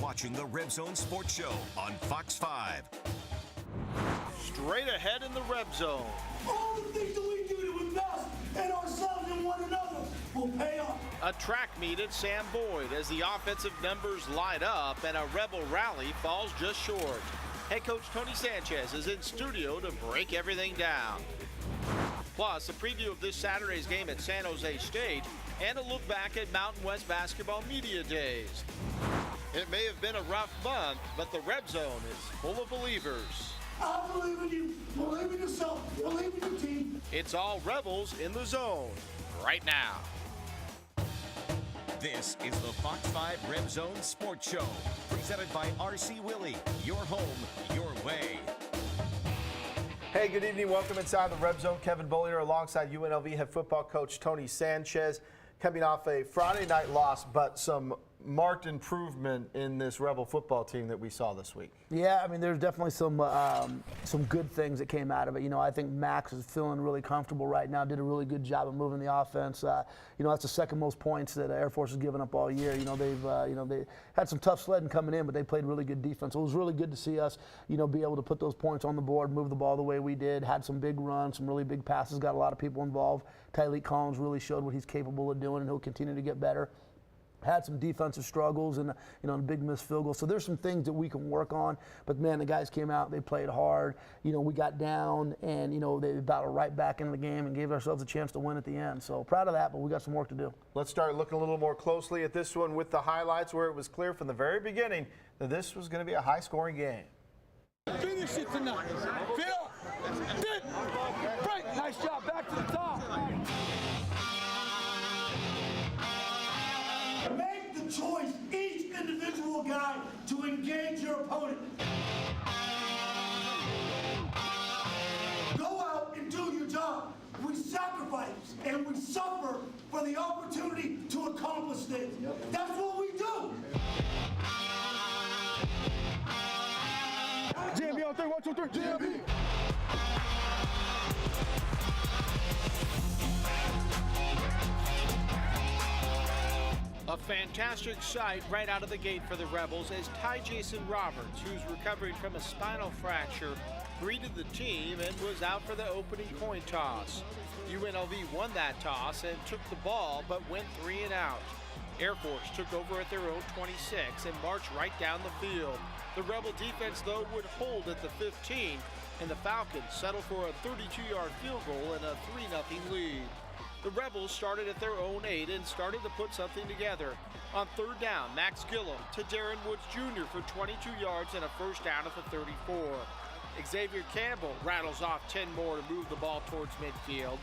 watching the RebZone Sports Show on Fox 5. Straight ahead in the RebZone. All the things that we do to invest in ourselves and one another will pay off. A track meet at Sam Boyd as the offensive numbers light up and a Rebel rally falls just short. Head coach Tony Sanchez is in studio to break everything down. Plus, a preview of this Saturday's game at San Jose State and a look back at Mountain West Basketball Media Days. It may have been a rough month, but the RebZone is full of believers. I believe in you. Believe in yourself. Believe in your team. It's all Rebels in the zone right now. This is the Fox 5 RebZone Sports Show, presented by RC Willey. Your home, your way. Hey, good evening. Welcome inside the RebZone. Kevin Bollier alongside UNLV head football coach Tony Sanchez, coming off a Friday night loss, but some marked improvement in this Rebel football team that we saw this week. Yeah, I mean, there's definitely some good things that came out of it. You know, I think Max is feeling really comfortable right now. Did a really good job of moving the offense. You know, that's the second most points that Air Force has given up all year. You know, they had some tough sledding coming in, but they played really good defense. So it was really good to see us, you know, be able to put those points on the board, move the ball the way we did. Had some big runs, some really big passes. Got a lot of people involved. Tyleik Collins really showed what he's capable of doing, and he'll continue to get better. Had some defensive struggles and a big missed field goal. So there's some things that we can work on. But man, the guys came out, they played hard. You know, we got down and they battled right back into the game and gave ourselves a chance to win at the end. So proud of that, but we got some work to do. Let's start looking a little more closely at this one with the highlights, where it was clear from the very beginning that this was going to be a high-scoring game. Finish it tonight. Phil, fit, break. Nice job. Back to the top. Make the choice, each individual guy, to engage your opponent. Go out and do your job. We sacrifice and we suffer for the opportunity to accomplish things. That's what we do. JMB on 3, 1, 2, 3. JMB. A fantastic sight right out of the gate for the Rebels as Ty Jason Roberts, who's recovering from a spinal fracture, greeted the team and was out for the opening coin toss. UNLV won that toss and took the ball, but went 3 and out. Air Force took over at their own 26 and marched right down the field. The Rebel defense, though, would hold at the 15, and the Falcons settled for a 32-yard field goal and a 3-0 lead. The Rebels started at their own 8 and started to put something together. On third down, Max Gillum to Darren Woods Jr. for 22 yards and a first down at the 34. Xavier Campbell rattles off 10 more to move the ball towards midfield.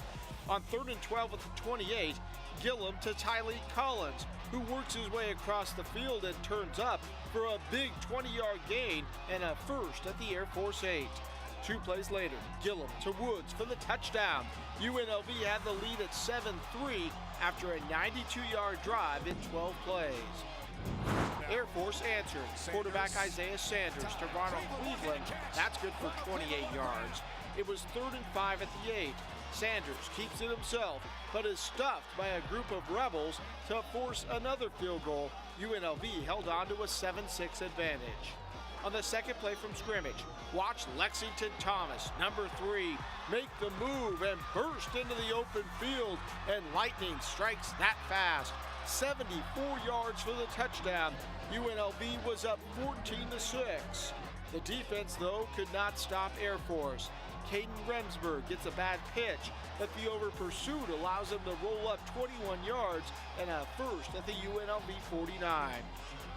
On 3rd and 12 at the 28, Gillum to Tyleik Collins, who works his way across the field and turns up for a big 20-yard gain and a first at the Air Force 8. 2 plays later, Gillum to Woods for the touchdown. UNLV had the lead at 7-3 after a 92-yard drive in 12 plays. Air Force answered. Quarterback Isaiah Sanders to Ronald Cleveland. That's good for 28 yards. It was 3rd and 5 at the 8. Sanders keeps it himself, but is stuffed by a group of Rebels to force another field goal. UNLV held on to a 7-6 advantage. On the second play from scrimmage, watch Lexington Thomas, number 3, make the move and burst into the open field, and lightning strikes that fast. 74 yards for the touchdown. UNLV was up 14-6. The defense, though, could not stop Air Force. Caden Remsburg gets a bad pitch, but the over pursuit allows him to roll up 21 yards and a first at the UNLV 49.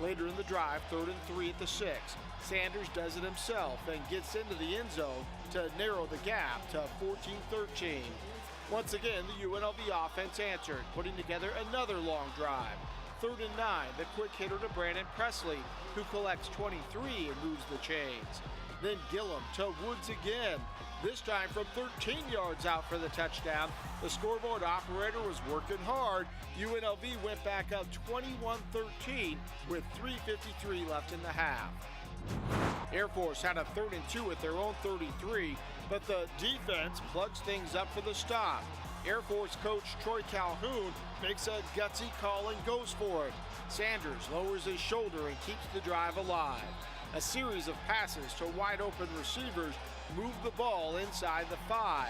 Later in the drive, 3rd and 3 at the 6. Sanders does it himself and gets into the end zone to narrow the gap to 14-13. Once again, the UNLV offense answered, putting together another long drive. 3rd and 9, the quick hitter to Brandon Presley, who collects 23 and moves the chains. Then Gillum to Woods again, this time from 13 yards out for the touchdown. The scoreboard operator was working hard. UNLV went back up 21-13 with 3:53 left in the half. Air Force had a 3rd and 2 at their own 33, but the defense plugs things up for the stop. Air Force coach Troy Calhoun makes a gutsy call and goes for it. Sanders lowers his shoulder and keeps the drive alive. A series of passes to wide open receivers move the ball inside the 5.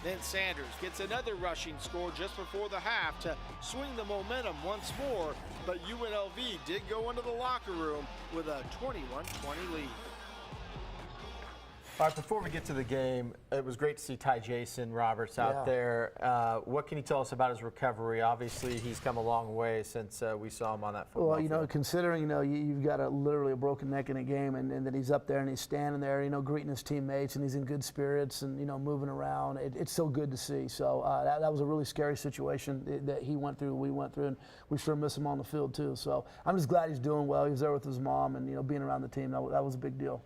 Then Sanders gets another rushing score just before the half to swing the momentum once more, but UNLV did go into the locker room with a 21-20 lead. All right, before we get to the game, it was great to see Ty Jason Roberts out there. What can you tell us about his recovery? Obviously, he's come a long way since we saw him on that football Well, field. considering, you've got literally a broken neck in a game, and then he's up there and he's standing there, greeting his teammates, and he's in good spirits and, moving around. It's so good to see. So that was a really scary situation that he went through, we went through, and we sure miss him on the field too. So I'm just glad he's doing well. He was there with his mom, and, being around the team, that was a big deal.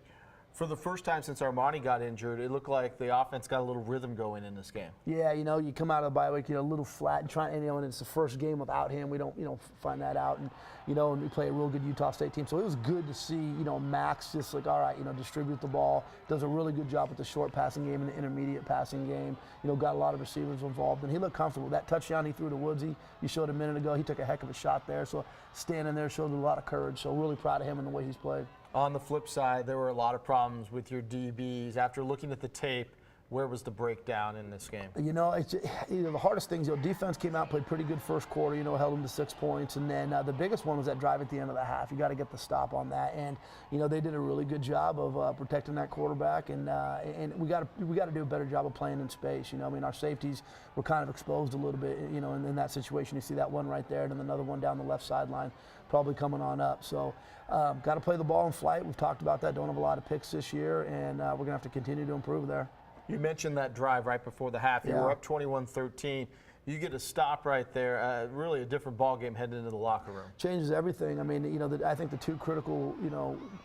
For the first time since Armani got injured, it looked like the offense got a little rhythm going in this game. Yeah, you come out of the bye week, a little flat, and it's the first game without him. We don't, find that out, and and we play a real good Utah State team. So it was good to see, Max just like, all right, distribute the ball, does a really good job with the short passing game and the intermediate passing game. Got a lot of receivers involved, and he looked comfortable. That touchdown he threw to Woodsy, you showed a minute ago, he took a heck of a shot there. So standing there showed a lot of courage. So really proud of him and the way he's played. On the flip side, there were a lot of problems with your DBs. After looking at the tape, where was the breakdown in this game? It's, the hardest things, defense came out, played pretty good first quarter, held them to 6 points. And then the biggest one was that drive at the end of the half. You got to get the stop on that. And, they did a really good job of protecting that quarterback. And we got to do a better job of playing in space. Our safeties were kind of exposed a little bit, in that situation. You see that one right there and then another one down the left sideline probably coming on up. So got to play the ball in flight. We've talked about that. Don't have a lot of picks this year. And we're going to have to continue to improve there. You mentioned that drive right before the half. You were up 21-13. You get a stop right there. Really a different ball game heading into the locker room. Changes everything. I mean, I think the two critical,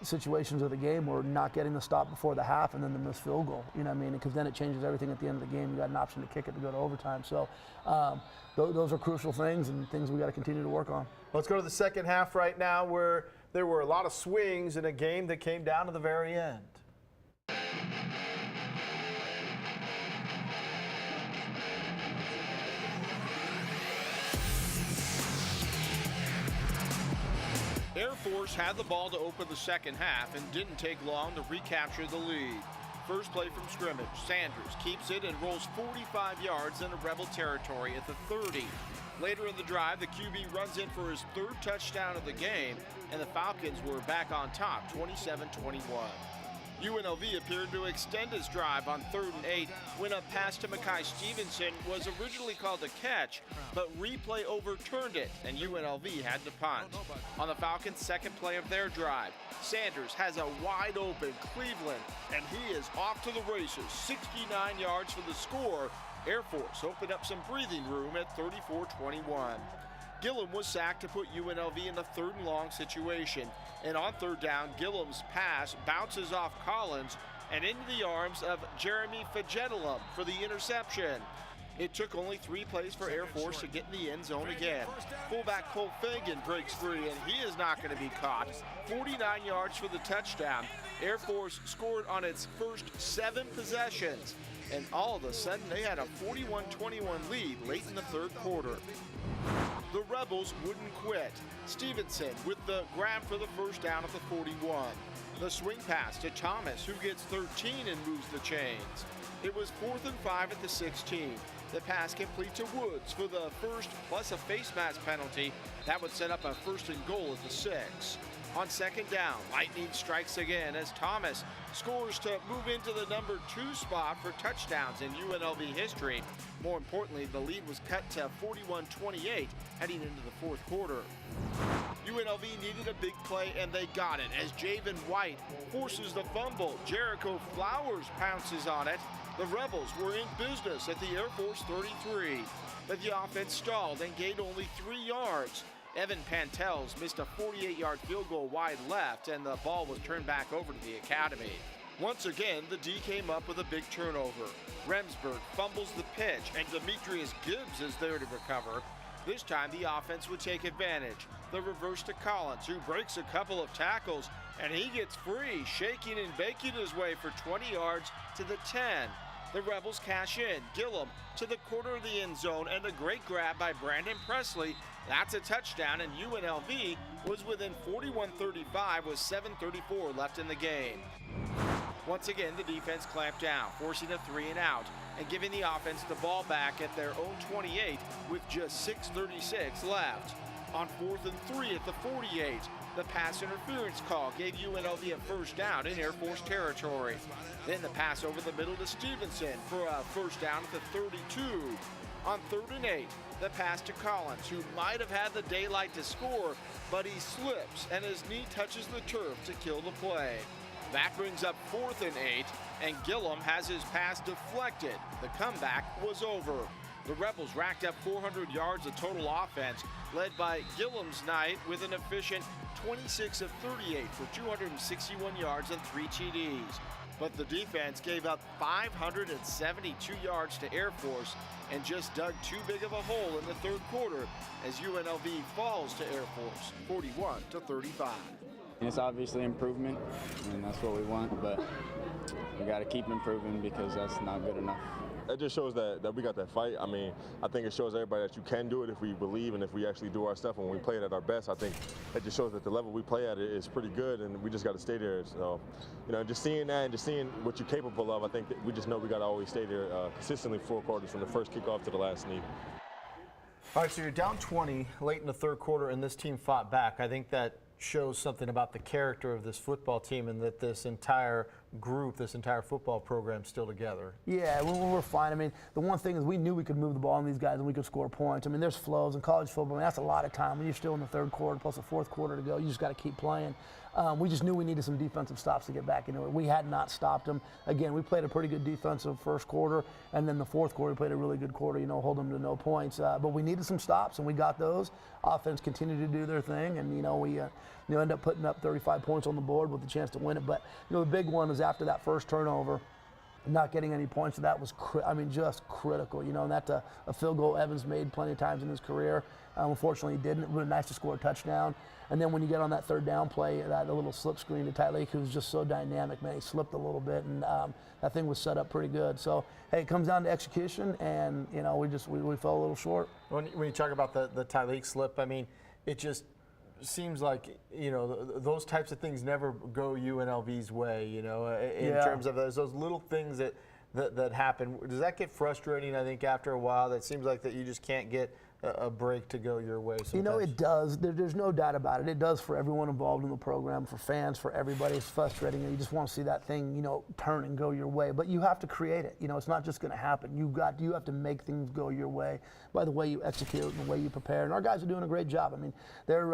situations of the game were not getting the stop before the half and then the missed field goal. Because then it changes everything at the end of the game. You got an option to kick it to go to overtime. So those are crucial things and things we got to continue to work on. Let's go to the second half right now, where there were a lot of swings in a game that came down to the very end. Air Force had the ball to open the second half and didn't take long to recapture the lead. First play from scrimmage, Sanders keeps it and rolls 45 yards into Rebel territory at the 30. Later in the drive, the QB runs in for his third touchdown of the game, and the Falcons were back on top, 27-21. UNLV appeared to extend his drive on 3rd and 8 when a pass to Mekhi Stevenson was originally called a catch, but replay overturned it, and UNLV had to punt. On the Falcons' second play of their drive, Sanders has a wide-open Cleveland, and he is off to the races, 69 yards for the score. Air Force opened up some breathing room at 34-21. Gillum was sacked to put UNLV in the 3rd and long situation. And on 3rd down, Gillum's pass bounces off Collins and into the arms of Jeremy Fagettulum for the interception. It took only 3 plays for Air Force to get in the end zone again. Fullback Cole Fagan breaks free, and he is not going to be caught. 49 yards for the touchdown. Air Force scored on its first 7 possessions. And all of a sudden, they had a 41-21 lead late in the 3rd quarter. The Rebels wouldn't quit. Stevenson with the grab for the first down at the 41. The swing pass to Thomas, who gets 13 and moves the chains. It was 4th and 5 at the 16. The pass complete to Woods for the first plus a face mask penalty. That would set up a 1st and goal at the 6. On 2nd down, lightning strikes again as Thomas scores to move into the number 2 spot for touchdowns in UNLV history. More importantly, the lead was cut to 41-28 heading into the 4th quarter. UNLV needed a big play, and they got it as Javen White forces the fumble. Jericho Flowers pounces on it. The Rebels were in business at the Air Force 33, but the offense stalled and gained only 3 yards. Evan Pantels missed a 48-yard field goal wide left, and the ball was turned back over to the academy. Once again, the D came up with a big turnover. Remsburg fumbles the pitch, and Demetrius Gibbs is there to recover. This time, the offense would take advantage. The reverse to Collins, who breaks a couple of tackles, and he gets free, shaking and baking his way for 20 yards to the 10. The Rebels cash in. Gillum to the corner of the end zone, and a great grab by Brandon Presley. That's a touchdown, and UNLV was within 41-35 with 7:34 left in the game. Once again, the defense clamped down, forcing a 3-and-out and giving the offense the ball back at their own 28 with just 6:36 left. On 4th and 3 at the 48, the pass interference call gave UNLV a first down in Air Force territory. Then the pass over the middle to Stevenson for a first down at the 32. On 3rd and 8, the pass to Collins, who might have had the daylight to score, but he slips and his knee touches the turf to kill the play. That brings up 4th and 8, and Gillum has his pass deflected. The comeback was over. The Rebels racked up 400 yards of total offense, led by Gillum's night with an efficient 26 of 38 for 261 yards and 3 TDs. But the defense gave up 572 yards to Air Force and just dug too big of a hole in the third quarter as UNLV falls to Air Force 41-35. It's obviously improvement, and that's what we want, but we got to keep improving because that's not good enough. It just shows that we got that fight. I mean, I think it shows everybody that you can do it if we believe and if we actually do our stuff. And when we play it at our best, I think it just shows that the level we play at is pretty good, and we just got to stay there. So, you know, just seeing that and just seeing what you're capable of, I think that we just know we got to always stay there consistently 4 quarters from the first kickoff to the last knee. All right, so you're down 20 late in the third quarter, and this team fought back. I think that shows something about the character of this football team and that this entire group, this entire football program still together. Yeah, we're fine. I mean, the one thing is we knew we could move the ball on these guys and we could score points. I mean, there's flows in college football. I mean, that's a lot of time. When you're still in the third quarter plus a fourth quarter to go, you just got to keep playing. We just knew we needed some defensive stops to get back into it. We had not stopped them. Again, we played a pretty good defensive first quarter, and then the fourth quarter we played a really good quarter, hold them to no points. But we needed some stops, and we got those. Offense continued to do their thing, and, we end up putting up 35 points on the board with a chance to win it. But, the big one is after that first turnover, not getting any points, that was, just critical, and that's a field goal Evans made plenty of times in his career. Unfortunately, he didn't. It would have been nice to score a touchdown. And then when you get on that third down play, the little slip screen to Tyleek, who was just so dynamic, man, he slipped a little bit, and that thing was set up pretty good. So, hey, it comes down to execution, and, we fell a little short. When you talk about the Tyleek slip, I mean, it just seems like, those types of things never go UNLV's way, in terms of those little things that happen. Does that get frustrating, I think, after a while? That seems like that you just can't get a break to go your way sometimes. It does. There's no doubt about it. It does for everyone involved in the program, for fans, for everybody. It's frustrating. You just want to see that thing, turn and go your way. But you have to create it. It's not just going to happen. You have to make things go your way by the way you execute and the way you prepare. And our guys are doing a great job. I mean, they're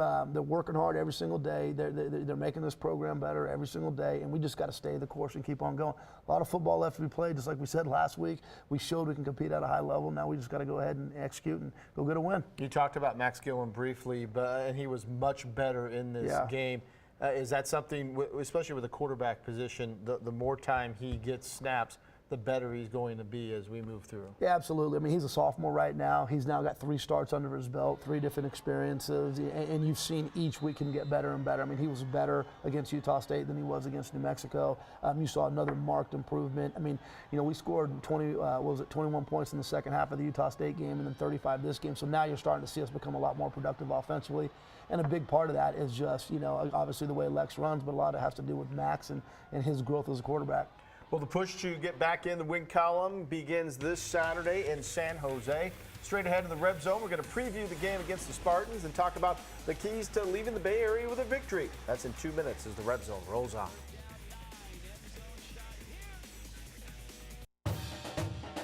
working hard every single day. They're making this program better every single day. And we just got to stay the course and keep on going. A lot of football left to be played. Just like we said last week, we showed we can compete at a high level. Now we just got to go ahead and execute and go get a win. You talked about Max Gillum briefly, and he was much better in this game. Is that something, especially with the quarterback position, the more time he gets snaps, the better he's going to be as we move through? Yeah, absolutely. I mean, he's a sophomore right now. He's now got 3 starts under his belt, 3 different experiences, and you've seen each week him get better and better. I mean, he was better against Utah State than he was against New Mexico. You saw another marked improvement. I mean, we scored 21 points in the second half of the Utah State game and then 35 this game. So now you're starting to see us become a lot more productive offensively. And a big part of that is just, obviously the way Lex runs, but a lot of it has to do with Max and his growth as a quarterback. Well, the push to get back in the win column begins this Saturday in San Jose. Straight ahead in the RebZone, we're going to preview the game against the Spartans and talk about the keys to leaving the Bay Area with a victory. That's in 2 minutes as the RebZone rolls on.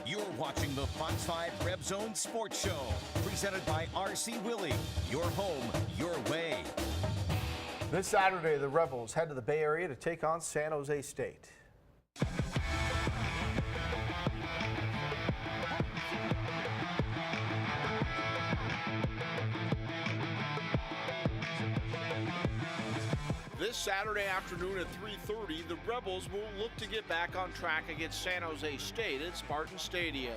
You're watching the Fox 5 RebZone Sports Show, presented by RC Willey. Your home, your way. This Saturday, the Rebels head to the Bay Area to take on San Jose State. This Saturday afternoon at 3:30, the Rebels will look to get back on track against San Jose State at Spartan Stadium.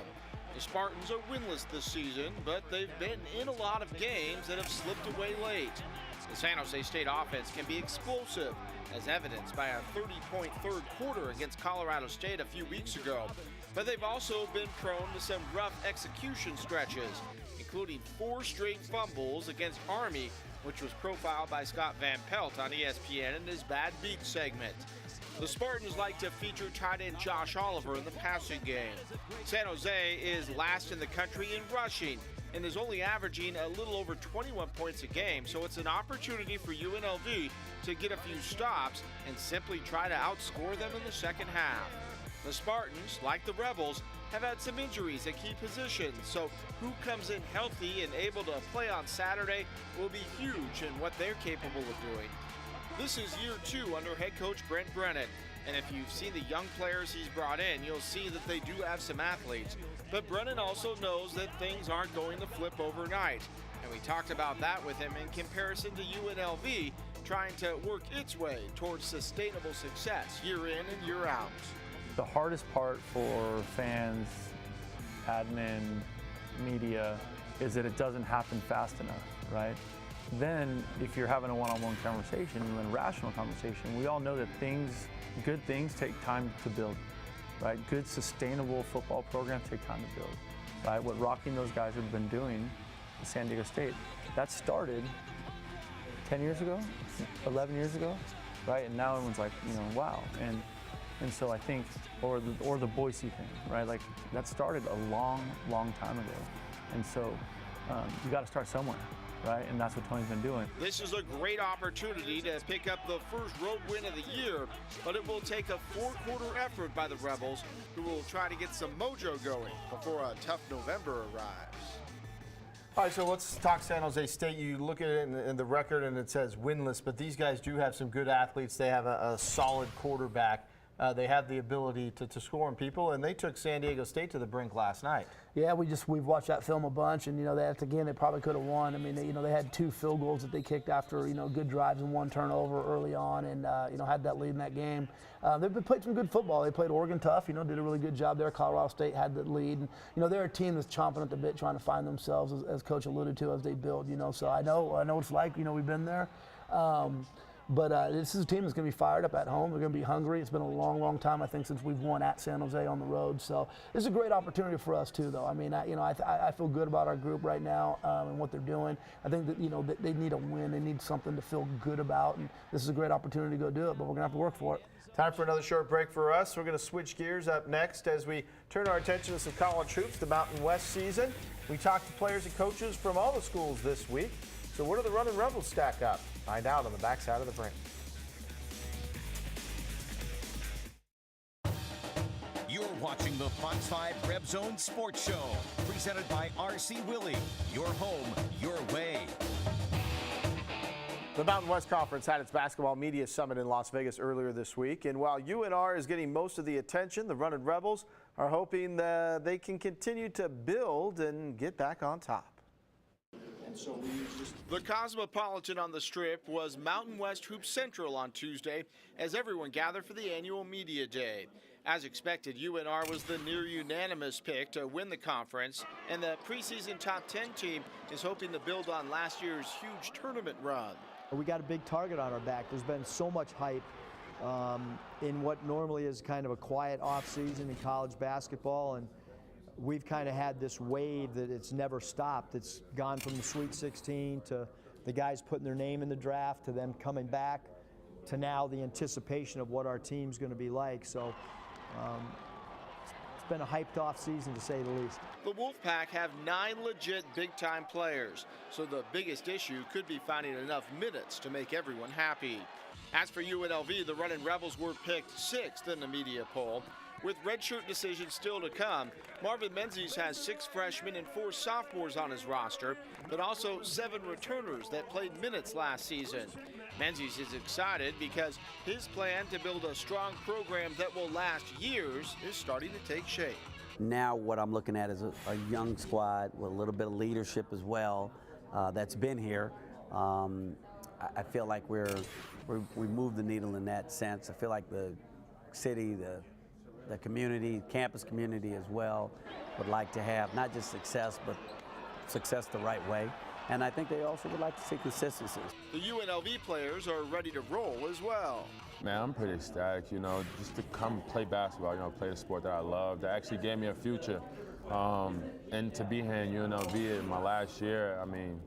The Spartans are winless this season, but they've been in a lot of games that have slipped away late. The San Jose State offense can be explosive, as evidenced by a 30-point third quarter against Colorado State a few weeks ago. But they've also been prone to some rough execution stretches, including 4 straight fumbles against Army, which was profiled by Scott Van Pelt on ESPN in his Bad Beat segment. The Spartans like to feature tight end Josh Oliver in the passing game. San Jose is last in the country in rushing and is only averaging a little over 21 points a game, so it's an opportunity for UNLV to get a few stops and simply try to outscore them in the second half. The Spartans, like the Rebels, have had some injuries at key positions, so who comes in healthy and able to play on Saturday will be huge in what they're capable of doing. This is year 2 under head coach Brent Brennan, and if you've seen the young players he's brought in, you'll see that they do have some athletes. But Brennan also knows that things aren't going to flip overnight, and we talked about that with him in comparison to UNLV trying to work its way towards sustainable success year in and year out. The hardest part for fans, admin, media, is that it doesn't happen fast enough, right? Then, if you're having a one-on-one conversation, a rational conversation, we all know that good things take time to build, right? Good, sustainable football programs take time to build, right? What Rocky and those guys have been doing at San Diego State, that started 10 years ago, 11 years ago, right? And now everyone's like, wow. And so I think, or the Boise thing, right? Like that started a long, long time ago. And so you got to start somewhere, right? And that's what Tony's been doing. This is a great opportunity to pick up the first road win of the year, but it will take a 4-quarter effort by the Rebels, who will try to get some mojo going before a tough November arrives. All right, so let's talk San Jose State. You look at it in the record and it says winless, but these guys do have some good athletes. They have a solid quarterback. They have the ability to score on people, and they took San Diego State to the brink last night. Yeah, we've watched that film a bunch, and they probably could have won. I mean, they had 2 field goals that they kicked after good drives and 1 turnover early on, and had that lead in that game. They've played some good football. They played Oregon tough, did a really good job there. Colorado State had the lead, and they're a team that's chomping at the bit, trying to find themselves, as Coach alluded to, as they build. So I know what it's like. We've been there. But this is a team that's going to be fired up at home. They're going to be hungry. It's been a long, long time, I think, since we've won at San Jose on the road. So this is a great opportunity for us too, though. I mean, I feel good about our group right now and what they're doing. I think that they need a win. They need something to feel good about, and this is a great opportunity to go do it. But we're going to have to work for it. Time for another short break for us. We're going to switch gears up next as we turn our attention to some college hoops, the Mountain West season. We talked to players and coaches from all the schools this week. So where do the Running Rebels stack up? Find out on the backside of the break. You're watching the Fox 5 RebZone Sports Show, presented by RC Willey. Your home, your way. The Mountain West Conference had its basketball media summit in Las Vegas earlier this week, and while UNR is getting most of the attention, the Running Rebels are hoping that they can continue to build and get back on top. The Cosmopolitan on the Strip was Mountain West Hoop Central on Tuesday as everyone gathered for the annual media day. As expected, UNR was the near unanimous pick to win the conference, and the preseason top 10 team is hoping to build on last year's huge tournament run. We got a big target on our back. There's been so much hype in what normally is kind of a quiet offseason in college basketball, and we've kind of had this wave that it's never stopped. It's gone from the Sweet 16 to the guys putting their name in the draft to them coming back to now the anticipation of what our team's going to be like. So it's been a hyped off season to say the least. The Wolfpack have 9 legit big-time players, so the biggest issue could be finding enough minutes to make everyone happy. As for UNLV, the Running Rebels were picked 6th in the media poll. With redshirt decisions still to come, Marvin Menzies has 6 freshmen and 4 sophomores on his roster, but also 7 returners that played minutes last season. Menzies is excited because his plan to build a strong program that will last years is starting to take shape. Now what I'm looking at is a young squad with a little bit of leadership as well that's been here. I feel like we moved the needle in that sense. I feel like the city, the community, campus community as well, would like to have not just success, but success the right way. and I think they also would like to see consistency. The UNLV players are ready to roll as well. Man, I'm pretty ecstatic, you know, just to come play basketball, you know, play the sport that I love, that actually gave me a future. And to be here in UNLV in my last year, I mean,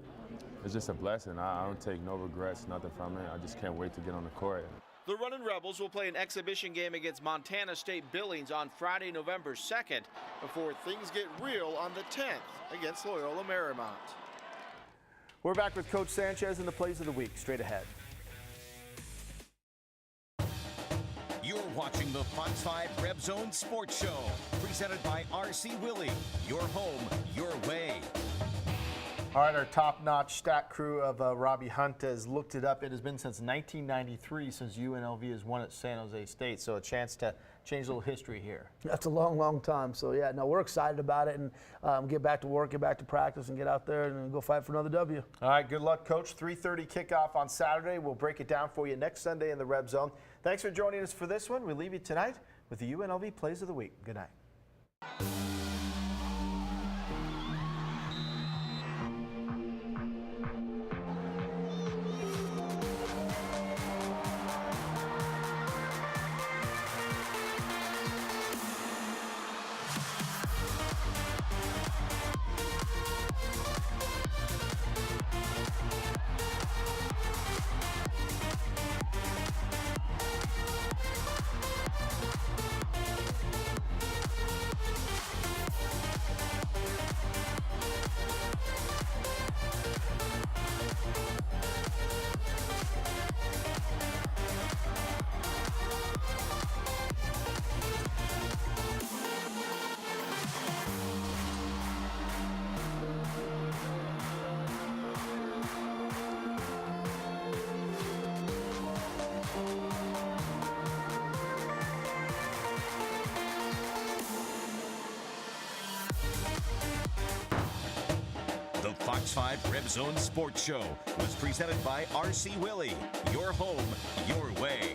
it's just a blessing. I don't take no regrets, nothing from it. I just can't wait to get on the court. The Runnin' Rebels will play an exhibition game against Montana State Billings on Friday, November 2nd, before things get real on the 10th against Loyola Marymount. We're back with Coach Sanchez and the plays of the week. Straight ahead. You're watching the Fox 5 RebZone Sports Show, presented by RC Willey. Your home, your way. All right, our top-notch stat crew of Robbie Hunt has looked it up. It has been since 1993 since UNLV has won at San Jose State, so a chance to change a little history here. That's a long, long time. So, yeah, no, we're excited about it, and get back to work, get back to practice, and get out there and go fight for another W. All right, good luck, Coach. 3:30 kickoff on Saturday. We'll break it down for you next Sunday in the Red Zone. Thanks for joining us for this one. We leave you tonight with the UNLV Plays of the Week. Good night. The Fox 5 RebZone Sports Show was presented by RC Willey. Your home, your way.